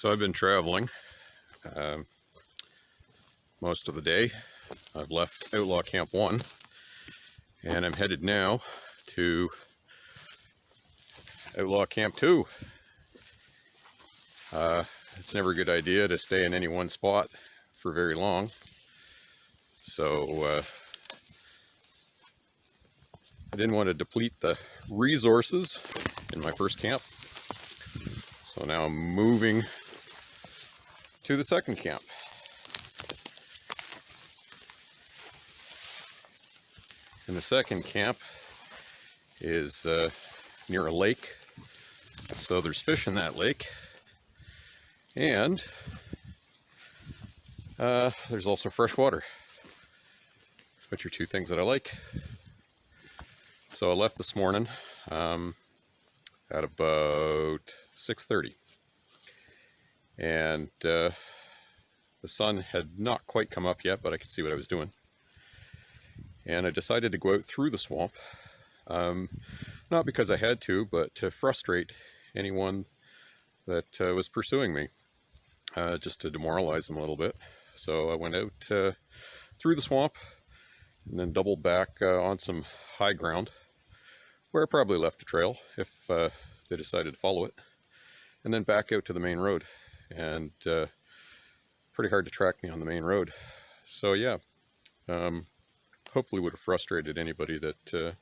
So I've been traveling most of the day. I've left Outlaw Camp 1 and I'm headed now to Outlaw Camp 2. It's never a good idea to stay in any one spot for very long. So I didn't want to deplete the resources in my first camp. So now I'm moving to the second camp. And the second camp is near a lake. So there's fish in that lake. And there's also fresh water, which are two things that I like. So I left this morning at about 6:30. And the sun had not quite come up yet, but I could see what I was doing. And I decided to go out through the swamp, not because I had to, but to frustrate anyone that was pursuing me, just to demoralize them a little bit. So I went out through the swamp and then doubled back on some high ground, where I probably left a trail if they decided to follow it, and then back out to the main road. And pretty hard to track me on the main road. So yeah, hopefully would have frustrated anybody that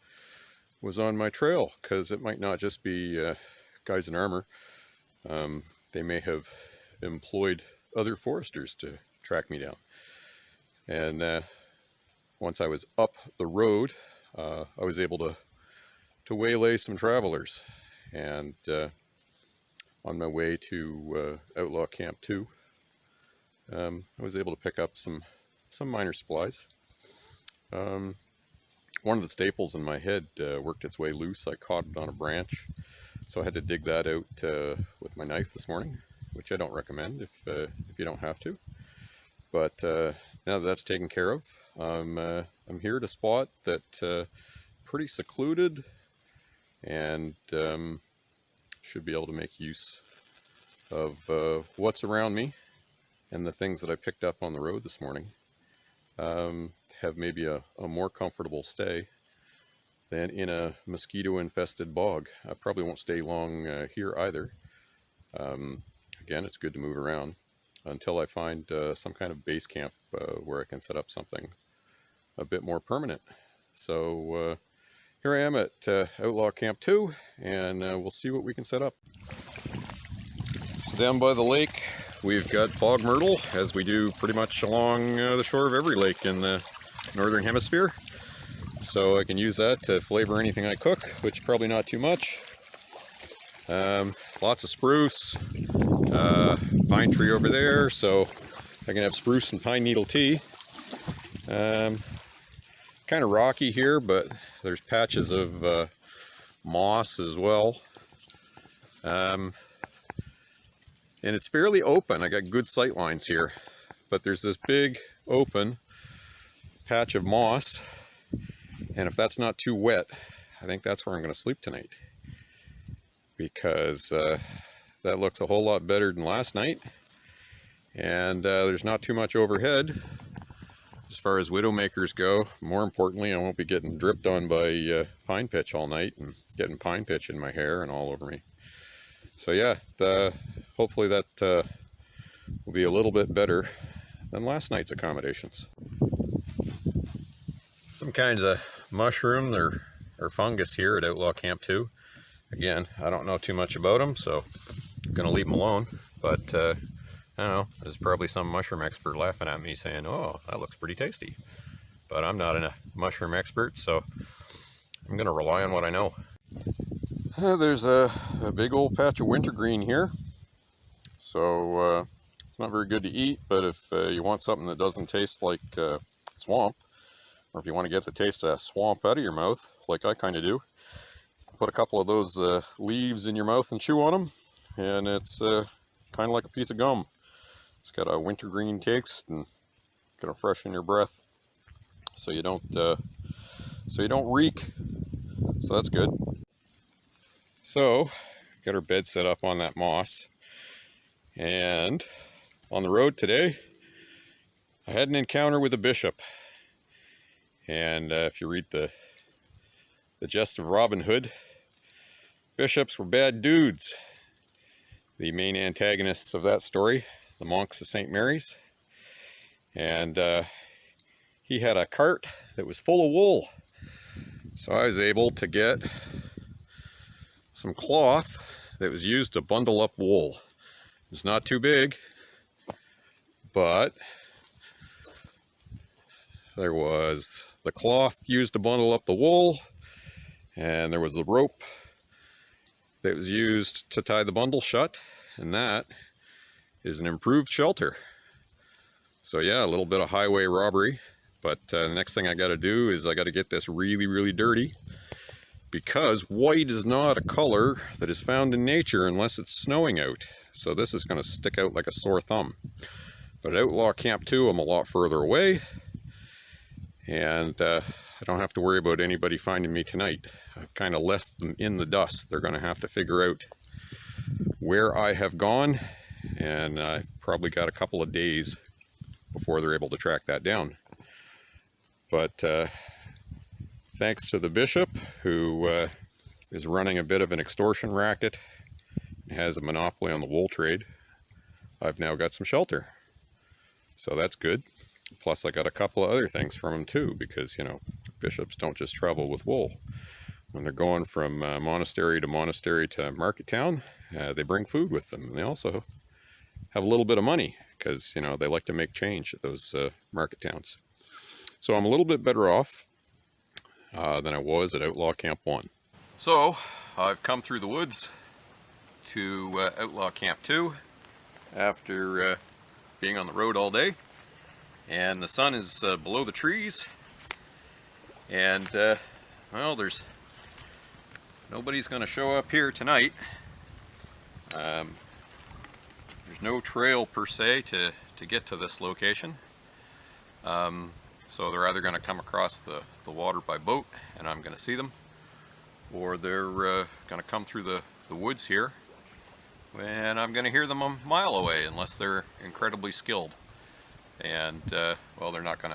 was on my trail, because it might not just be guys in armor. They may have employed other foresters to track me down. And once I was up the road, I was able to waylay some travelers. And on my way to Outlaw Camp 2, I was able to pick up some minor supplies. One of the staples in my head worked its way loose. I caught it on a branch, so I had to dig that out with my knife this morning, which I don't recommend if you don't have to. But now that that's taken care of, I'm here at a spot that pretty secluded, and should be able to make use of what's around me and the things that I picked up on the road this morning. Have maybe a more comfortable stay than in a mosquito-infested bog. I probably won't stay long here either. Again, it's good to move around until I find some kind of base camp where I can set up something a bit more permanent. So here I am at Outlaw Camp 2, and we'll see what we can set up. So down by the lake, we've got bog myrtle, as we do pretty much along the shore of every lake in the northern hemisphere. So I can use that to flavor anything I cook, which is probably not too much. Lots of spruce, pine tree over there, so I can have spruce and pine needle tea. Kind of rocky here, but there's patches of moss as well. And it's fairly open. I got good sight lines here, but there's this big open patch of moss, and if that's not too wet, I think that's where I'm going to sleep tonight, because that looks a whole lot better than last night, and there's not too much overhead as far as widowmakers go. More importantly, I won't be getting dripped on by pine pitch all night and getting pine pitch in my hair and all over me. So yeah, hopefully that will be a little bit better than last night's accommodations. Some kinds of mushroom or fungus here at Outlaw Camp 2. Again, I don't know too much about them, so I'm going to leave them alone. But I don't know, there's probably some mushroom expert laughing at me saying, "Oh, that looks pretty tasty." But I'm not a mushroom expert, so I'm going to rely on what I know. There's a big old patch of wintergreen here. So it's not very good to eat, but if you want something that doesn't taste like swamp, or if you want to get the taste of swamp out of your mouth, like I kind of do, put a couple of those leaves in your mouth and chew on them, and it's kind of like a piece of gum. It's got a wintergreen taste and gonna freshen your breath, so you don't reek. So that's good. So got our bed set up on that moss, And on the road today, I had an encounter with a bishop. And if you read the Jest of Robin Hood, bishops were bad dudes. The main antagonists of that story, the monks of St. Mary's. And he had a cart that was full of wool. So I was able to get some cloth that was used to bundle up wool. It's not too big, but there was the cloth used to bundle up the wool, and there was the rope that was used to tie the bundle shut, and that is an improved shelter. So yeah, a little bit of highway robbery, but the next thing I got to do is I got to get this really, really dirty, because white is not a color that is found in nature unless it's snowing out. So this is going to stick out like a sore thumb. But at Outlaw Camp 2, I'm a lot further away, and I don't have to worry about anybody finding me tonight. I've kind of left them in the dust. They're going to have to figure out where I have gone, and I've probably got a couple of days before they're able to track that down. But thanks to the bishop, who is running a bit of an extortion racket and has a monopoly on the wool trade, I've now got some shelter. So that's good. Plus I got a couple of other things from him too, because, you know, bishops don't just travel with wool. When they're going from monastery to market town, they bring food with them. And they also have a little bit of money, because, you know, they like to make change at those market towns. So I'm a little bit better off than I was at Outlaw Camp 1. So I've come through the woods to Outlaw Camp 2 after being on the road all day, and the sun is below the trees, and well, nobody's going to show up here tonight. There's no trail per se to get to this location. So they're either going to come across the water by boat, and I'm going to see them, or they're going to come through the woods here, and I'm going to hear them a mile away, unless they're incredibly skilled. And well, they're not going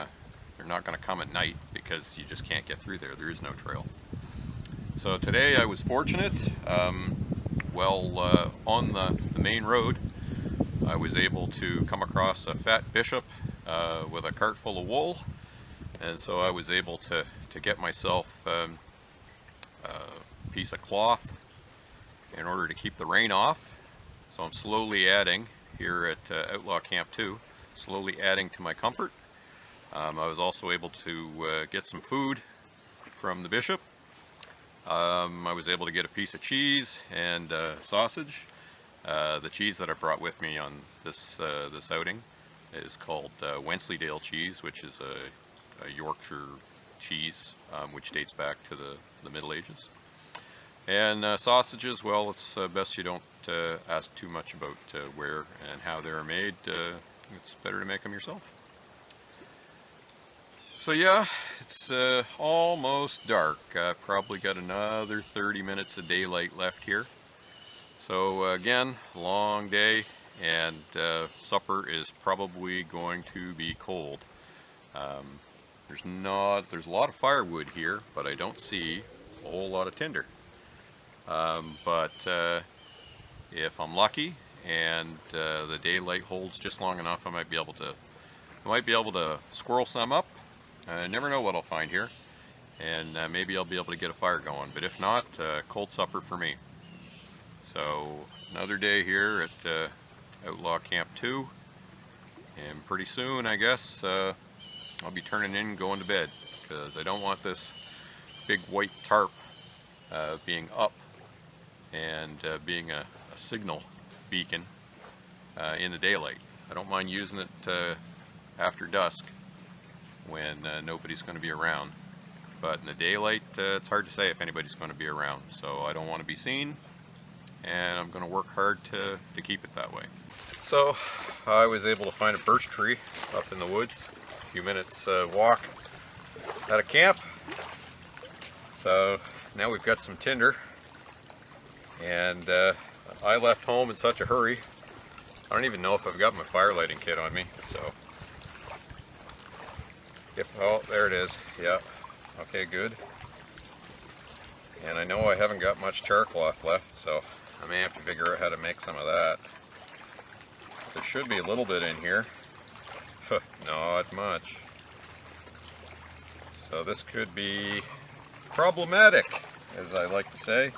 to come at night, because you just can't get through there. There is no trail. So today I was fortunate. On the main road, I was able to come across a fat bishop with a cart full of wool. And so I was able to get myself a piece of cloth in order to keep the rain off. So I'm slowly adding here at Outlaw Camp 2, slowly adding to my comfort. I was also able to get some food from the bishop. I was able to get a piece of cheese and sausage. The cheese that I brought with me on this outing is called Wensleydale cheese, which is a Yorkshire cheese, which dates back to the Middle Ages. And sausages, well, it's best you don't ask too much about where and how they're made. It's better to make them yourself. So yeah, it's almost dark. Probably got another 30 minutes of daylight left here. So again, long day, and supper is probably going to be cold. There's a lot of firewood here, but I don't see a whole lot of tinder. But if I'm lucky and the daylight holds just long enough, I might be able to squirrel some up. I never know what I'll find here, and maybe I'll be able to get a fire going. But if not, cold supper for me. So another day here at Outlaw Camp 2, and pretty soon, I guess, I'll be turning in and going to bed, because I don't want this big white tarp being up and being a signal beacon in the daylight. I don't mind using it after dusk when nobody's going to be around, but in the daylight it's hard to say if anybody's going to be around, so I don't want to be seen, and I'm going to work hard to keep it that way. So I was able to find a birch tree up in the woods, a few minutes walk out of camp. So now we've got some tinder, and I left home in such a hurry I don't even know if I've got my fire lighting kit on me, so. Oh, there it is. Yeah. Okay, good. And I know I haven't got much char cloth left, so I may have to figure out how to make some of that. There should be a little bit in here. Not much. So this could be problematic, as I like to say.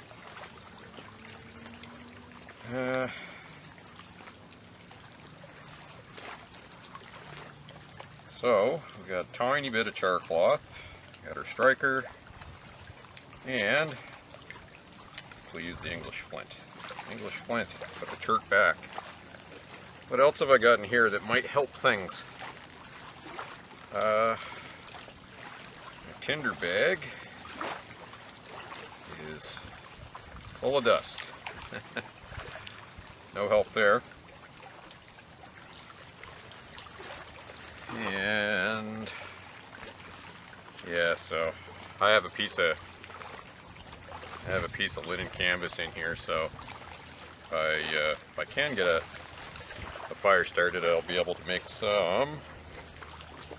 So we got a tiny bit of char cloth, got our striker, and we'll use the English flint. English flint, put the cherk back. What else have I got in here that might help things? A tinder bag is full of dust. No help there. And yeah, so I have a piece of linen canvas in here, so if I can get a fire started, I'll be able to make some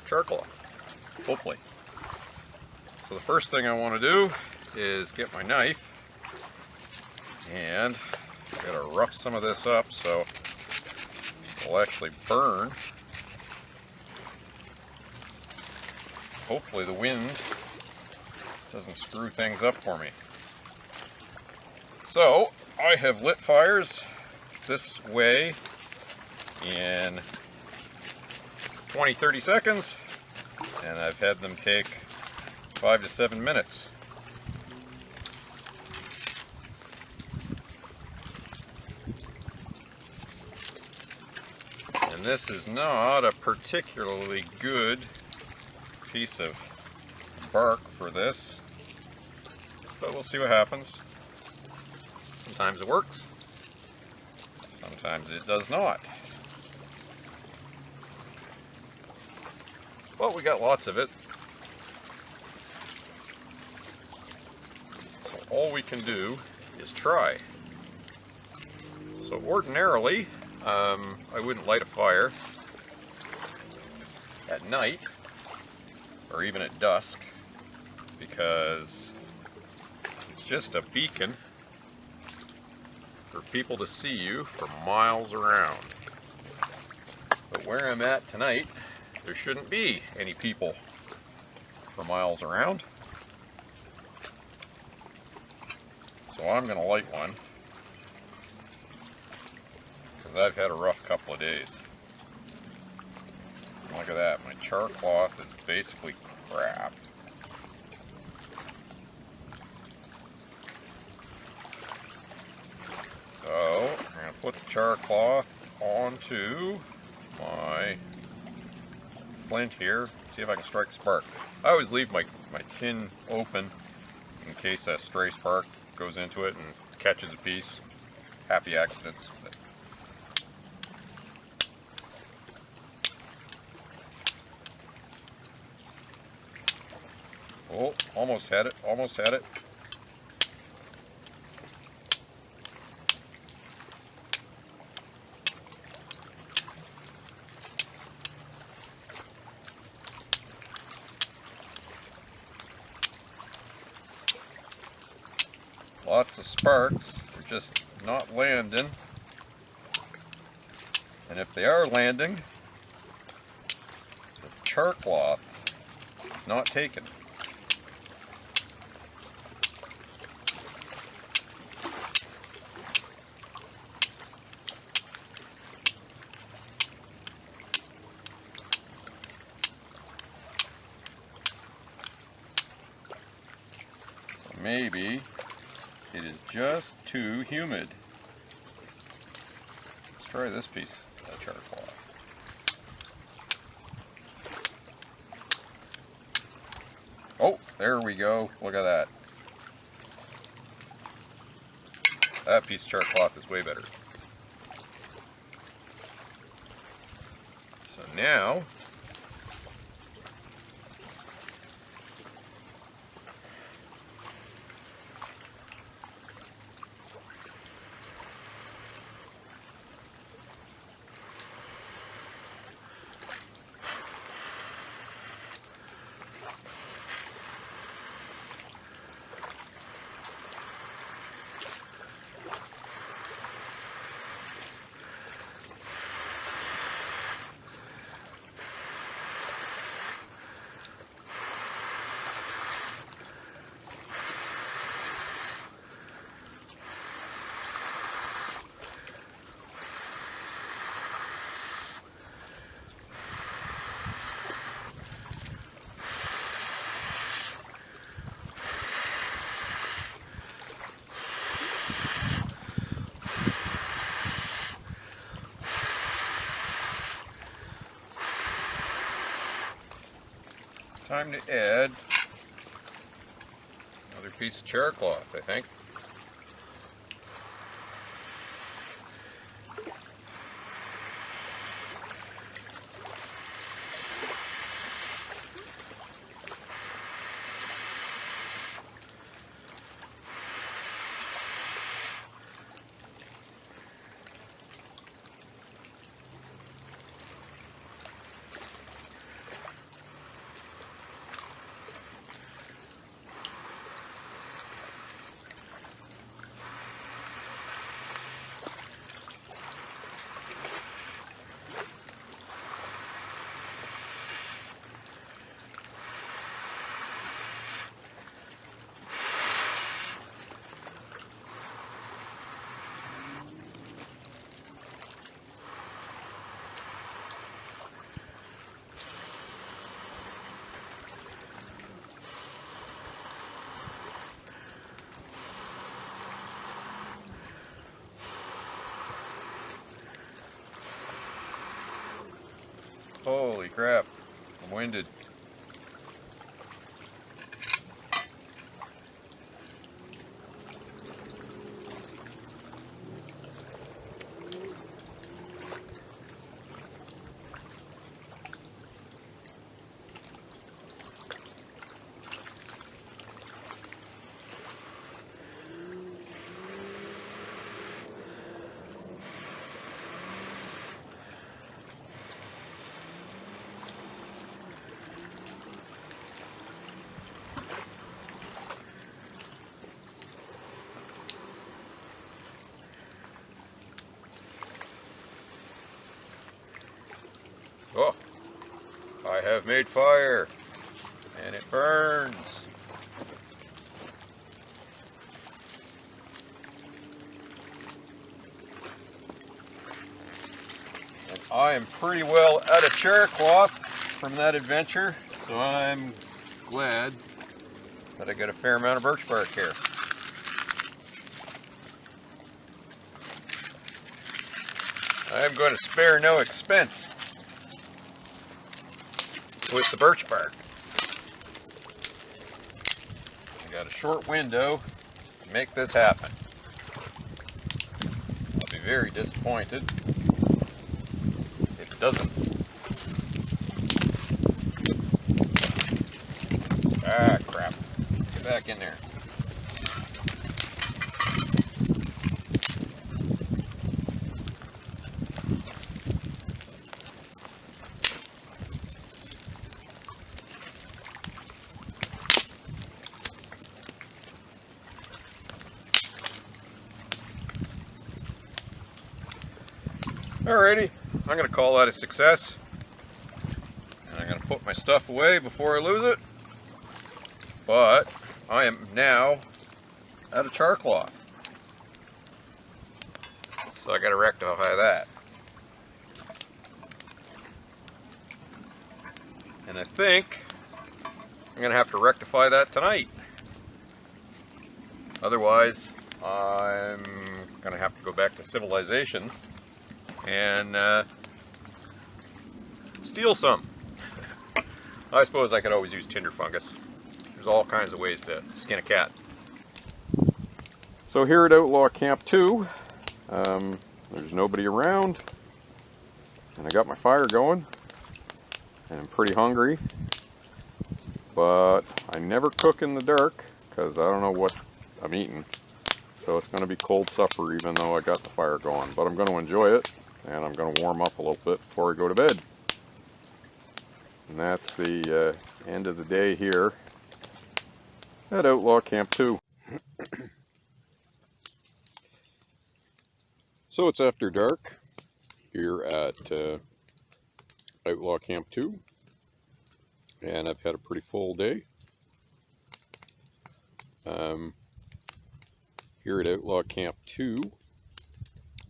char cloth, hopefully. So the first thing I want to do is get my knife, and I gotta rough some of this up so it'll actually burn. Hopefully the wind doesn't screw things up for me. So I have lit fires this way in 20-30 seconds, and I've had them take 5 to 7 minutes. And this is not a particularly good piece of bark for this, but we'll see what happens. Sometimes it works, sometimes it does not. But we got lots of it, so all we can do is try. So ordinarily, I wouldn't light a fire at night or even at dusk, because it's just a beacon for people to see you for miles around. But where I'm at tonight, there shouldn't be any people for miles around. So I'm going to light one, because I've had a rough couple of days. Look at that, my char cloth is basically crap. So I'm going to put the char cloth onto my flint here, see if I can strike a spark. I always leave my tin open in case a stray spark goes into it and catches a piece. Happy accidents. Oh, almost had it, almost had it. Lots of sparks, they're just not landing. And if they are landing, the char cloth is not taken. Maybe it is just too humid. Let's try this piece of char cloth. Oh, there we go. Look at that. That piece of char cloth is way better. So now Time to add another piece of chair cloth, I think. Holy crap, I'm winded. Oh, I have made fire, and it burns. And I am pretty well out of chair cloth from that adventure, so I'm glad that I got a fair amount of birch bark here. I am going to spare no expense with the birch bark. I got a short window to make this happen. I'll be very disappointed if it doesn't. Ah, crap. Get back in there. Alrighty, I'm going to call that a success, and I'm going to put my stuff away before I lose it, but I am now out of char cloth, so I got to rectify that. And I think I'm going to have to rectify that tonight, otherwise I'm going to have to go back to civilization and steal some. I suppose I could always use tinder fungus. There's all kinds of ways to skin a cat. So here at Outlaw Camp 2, there's nobody around, and I got my fire going, and I'm pretty hungry, but I never cook in the dark because I don't know what I'm eating. So it's going to be cold supper even though I got the fire going, but I'm going to enjoy it. And I'm going to warm up a little bit before I go to bed. And that's the end of the day here at Outlaw Camp 2. So it's after dark here at Outlaw Camp 2. And I've had a pretty full day. Here at Outlaw Camp 2,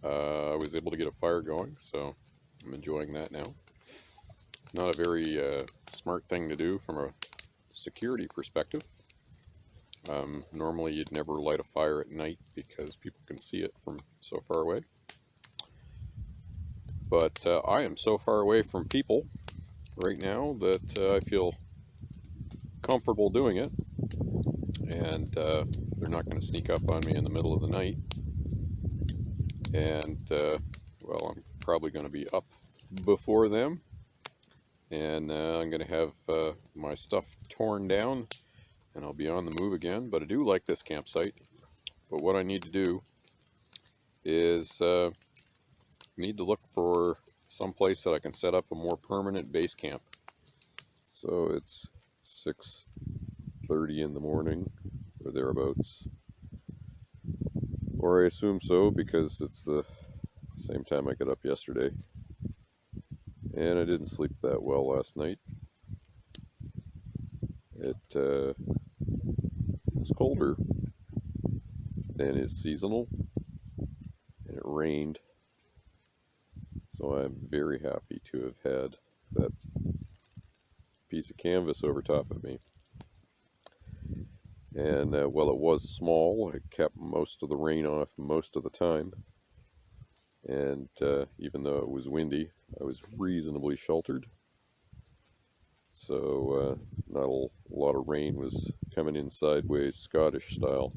I was able to get a fire going, so I'm enjoying that now. Not a very smart thing to do from a security perspective. Normally you'd never light a fire at night because people can see it from so far away. But I am so far away from people right now that I feel comfortable doing it, and they're not going to sneak up on me in the middle of the night. And well, I'm probably going to be up before them, and I'm going to have my stuff torn down, and I'll be on the move again. But I do like this campsite. But what I need to do is need to look for some place that I can set up a more permanent base camp. So it's 6:30 in the morning or thereabouts, or I assume so because it's the same time I got up yesterday, and I didn't sleep that well last night. It was colder than is seasonal, and it rained, so I'm very happy to have had that piece of canvas over top of me. And while it was small, it kept most of the rain off most of the time, and even though it was windy, I was reasonably sheltered, so not a lot of rain was coming in sideways Scottish style.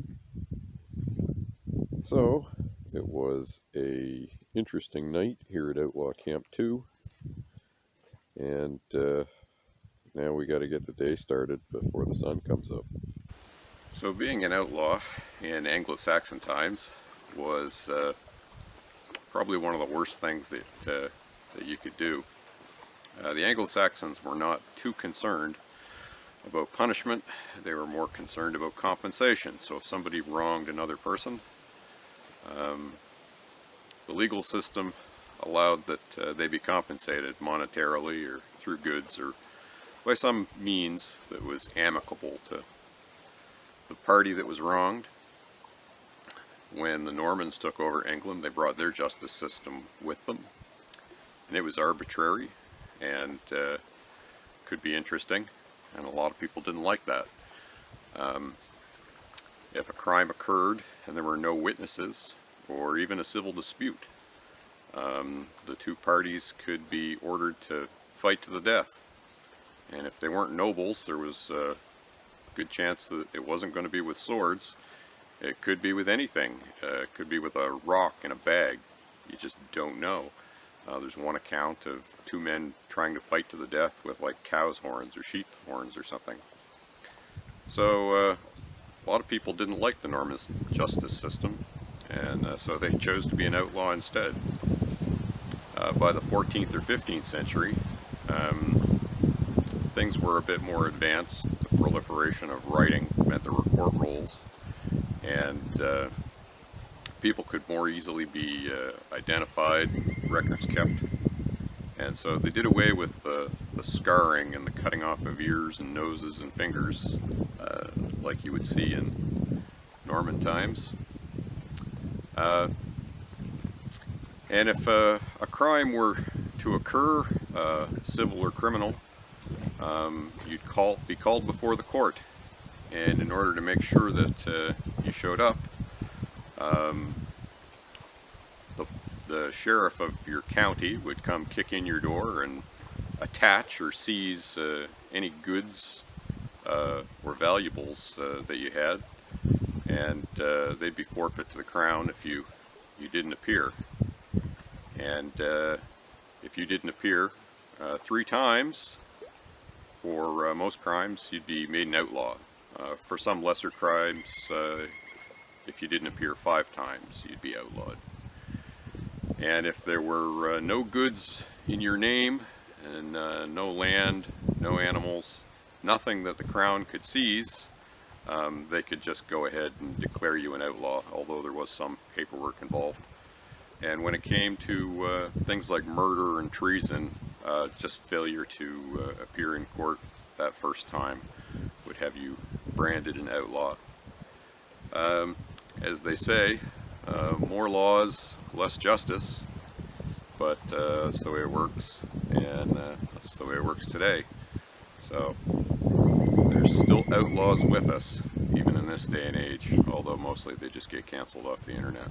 So it was a interesting night here at Outlaw Camp 2, and now we got to get the day started before the sun comes up. So being an outlaw in Anglo-Saxon times was probably one of the worst things that you could do. The Anglo-Saxons were not too concerned about punishment. They were more concerned about compensation. So if somebody wronged another person, the legal system allowed that they be compensated monetarily or through goods or by some means that was amicable to the party that was wronged. When the Normans took over England, they brought their justice system with them, and it was arbitrary and could be interesting, and a lot of people didn't like that. If a crime occurred and there were no witnesses, or even a civil dispute, the two parties could be ordered to fight to the death. And if they weren't nobles, there was a good chance that it wasn't going to be with swords. It could be with anything. It could be with a rock in a bag. You just don't know. There's one account of two men trying to fight to the death with like cow's horns or sheep horns or something. So a lot of people didn't like the Norman justice system, and so they chose to be an outlaw instead. By the 14th or 15th century, things were a bit more advanced. The proliferation of writing meant there were court rolls, and people could more easily be identified, records kept. And so they did away with the scarring and the cutting off of ears and noses and fingers like you would see in Norman times. And if a crime were to occur, civil or criminal, you'd be called before the court. And in order to make sure that you showed up, the sheriff of your county would come kick in your door and attach or seize any goods or valuables that you had, and they'd be forfeit to the crown if you didn't appear. And if you didn't appear 3 times for most crimes, you'd be made an outlaw. For some lesser crimes, if you didn't appear 5 times, you'd be outlawed. And if there were no goods in your name, and no land, no animals, nothing that the crown could seize, they could just go ahead and declare you an outlaw, although there was some paperwork involved. And when it came to things like murder and treason, just failure to appear in court that first time would have you branded an outlaw. As they say, more laws, less justice, but that's the way it works, and that's the way it works today. So there's still outlaws with us, even in this day and age, although mostly they just get canceled off the internet.